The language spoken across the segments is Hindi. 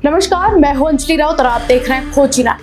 नमस्कार, मैं हूं अंजलि राउत और आप देख रहे हैं खोजना।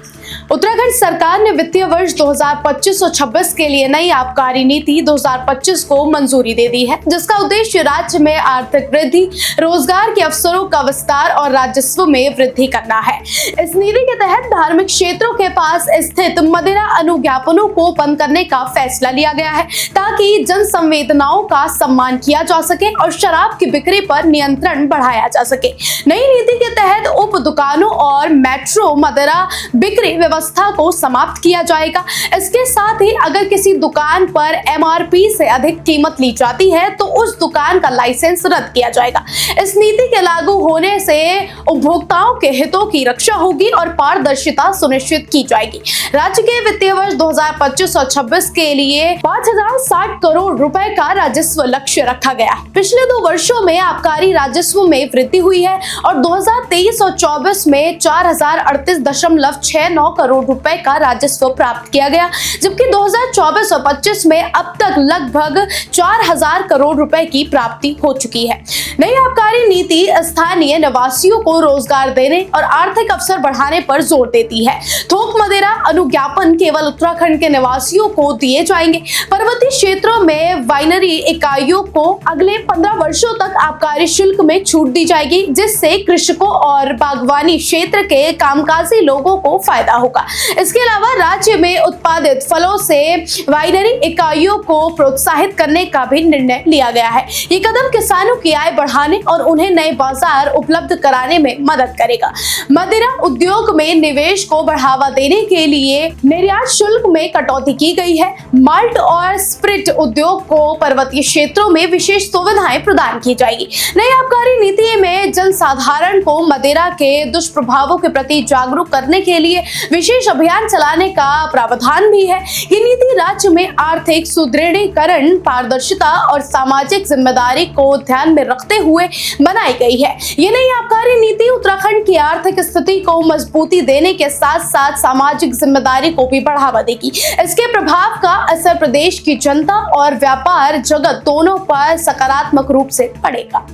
उत्तराखंड सरकार ने वित्तीय वर्ष 2025-26 के लिए नई आबकारी नीति 2025 को मंजूरी दे दी है, जिसका उद्देश्य राज्य में आर्थिक वृद्धि, रोजगार के अवसरों का विस्तार और राजस्व में वृद्धि करना है। इस नीति के तहत धार्मिक क्षेत्रों के पास स्थित मदिरा अनुज्ञापनों को बंद करने का फैसला लिया गया है, ताकि जन संवेदनाओं का सम्मान किया जा सके और शराब की बिक्री पर नियंत्रण बढ़ाया जा सके। नई नीति के तहत उप दुकानों और मेट्रो मदिरा बिक्री व्यवस्था को समाप्त किया जाएगा। इसके साथ ही अगर किसी दुकान पर MRP से अधिक कीमत ली जाती है तो उस दुकान का लाइसेंस रद्द किया जाएगा। इस नीति के लागू होने से उपभोक्ताओं के हितों की रक्षा होगी और पारदर्शिता सुनिश्चित की जाएगी। राज्य के वित्तीय वर्ष 2025 और 26 के लिए 5060 करोड़ रुपए का राजस्व लक्ष्य रखा गया है। पिछले 2 वर्षों में आबकारी राजस्व में वृद्धि हुई है और 2023 और 24 में 4038.69 करोड़ रुपए का राजस्व प्राप्त किया गया, जबकि 2024 और 25 में अब तक लगभग 4000 करोड़ रुपए की प्राप्ति हो चुकी है। नई आबकारी नीति स्थानीय निवासियों को रोजगार देने और आर्थिक अवसर बढ़ाने पर जोर देती है। थोक मदिरा अनुज्ञापन केवल उत्तराखंड के निवासियों को दिए जाएंगे। पर्वतीय क्षेत्रों में वाइनरी इकाइयों को अगले 15 वर्षों तक आबकारी शुल्क में छूट दी जाएगी, जिससे कृषकों और बागवानी क्षेत्र के कामकाजी लोगों को फायदा होगा। इसके अलावा राज्य में उत्पादित फलों से वाइनरी इकाइयों को प्रोत्साहित करने का भी निर्णय लिया गया है। ये कदम किसानों की आय बढ़ाने और उन्हें नए बाजार उपलब्ध कराने में मदद करेगा। मदिरा उद्योग में निवेश को बढ़ावा देने के लिए निर्यात शुल्क में कटौती की गई है। माल्ट और स्पिरिट उद्योग को पर्वतीय क्षेत्रों में विशेष सुविधाएं प्रदान की जाएगी। नई आबकारी नीति में जनसाधारण को मदिरा के दुष्प्रभावों के प्रति जागरूक करने के लिए विशेष अभियान चलाने का प्रावधान भी है। ये नीति राज्य में आर्थिक सुदृढ़ीकरण, पारदर्शिता और सामाजिक जिम्मेदारी को ध्यान में रखते हुए बनाई गई है। ये नई आबकारी नीति उत्तराखंड की आर्थिक स्थिति को मजबूती देने के साथ साथ सामाजिक जिम्मेदारी को भी बढ़ावा देगी। इसके प्रभाव का असर प्रदेश की जनता और व्यापार जगत दोनों पर सकारात्मक रूप से पड़ेगा।